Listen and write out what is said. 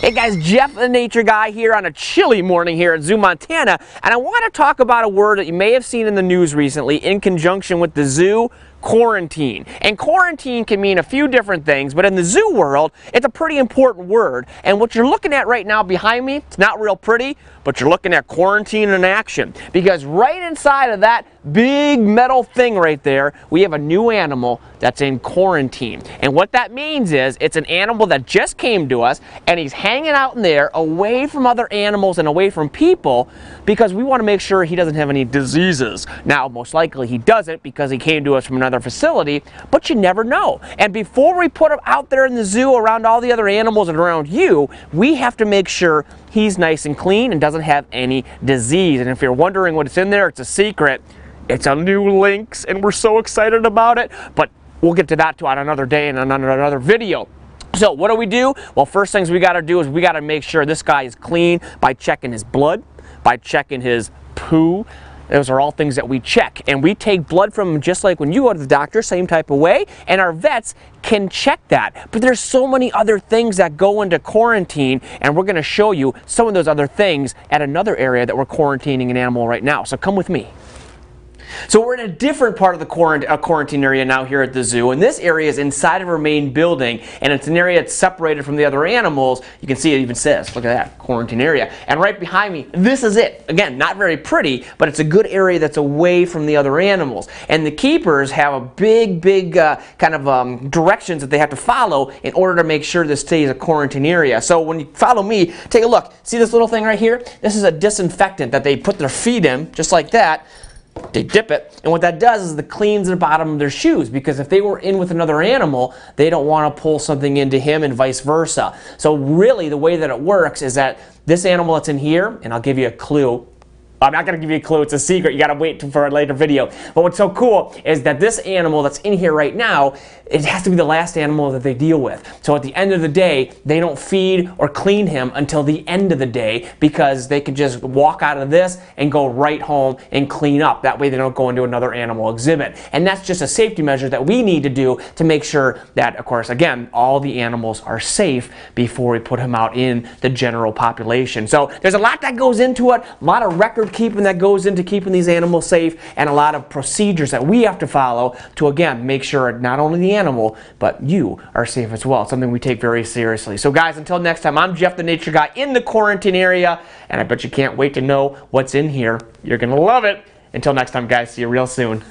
Hey guys, Jeff the Nature Guy here on a chilly morning here at ZooMontana, and I want to talk about a word that you may have seen in the news recently in conjunction with the zoo: quarantine. And quarantine can mean a few different things, but in the zoo world, it's a pretty important word. And what you're looking at right now behind me, it's not real pretty, but you're looking at quarantine in action. Because right inside of that big metal thing right there, we have a new animal that's in quarantine. And what that means is it's an animal that just came to us, and he's hanging out in there away from other animals and away from people because we want to make sure he doesn't have any diseases. Now, most likely he doesn't because he came to us from another facility, but you never know. And before we put him out there in the zoo around all the other animals and around you, we have to make sure he's nice and clean and doesn't have any disease. And if you're wondering what's in there, it's a secret. It's a new lynx, and we're so excited about it, but we'll get to that on another day and on another video. So what do? Well, first things we got to do is we got to make sure this guy is clean by checking his blood, by checking his poo. Those are all things that we check, and we take blood from him just like when you go to the doctor, same type of way, and our vets can check that. But there's so many other things that go into quarantine, and we're going to show you some of those other things at another area that we're quarantining an animal right now. So come with me. So we're in a different part of the quarantine area now here at the zoo, and this area is inside of our main building, and it's an area that's separated from the other animals. You can see it even says, look at that, quarantine area. And right behind me, this is it. Again, not very pretty, but it's a good area that's away from the other animals. And the keepers have a big directions that they have to follow in order to make sure this stays a quarantine area. So when you follow me, take a look. See this little thing right here? This is a disinfectant that they put their feet in, just like that. They dip it, and what that does is it cleans the bottom of their shoes, because if they were in with another animal, they don't want to pull something into him and vice versa. So really the way that it works is that this animal that's in here, and I'll give you a clue. I'm not going to give you a clue, it's a secret, you got to wait for a later video. But what's so cool is that this animal that's in here right now, it has to be the last animal that they deal with. So at the end of the day, they don't feed or clean him until the end of the day, because they can just walk out of this and go right home and clean up. That way they don't go into another animal exhibit. And that's just a safety measure that we need to do to make sure that, of course, again, all the animals are safe before we put him out in the general population. So there's a lot that goes into it, a lot of record keeping that goes into keeping these animals safe, and a lot of procedures that we have to follow to, again, make sure not only the animal, but you are safe as well. It's something we take very seriously. So guys, until next time, I'm Jeff the Nature Guy in the quarantine area, and I bet you can't wait to know what's in here. You're going to love it. Until next time, guys, see you real soon.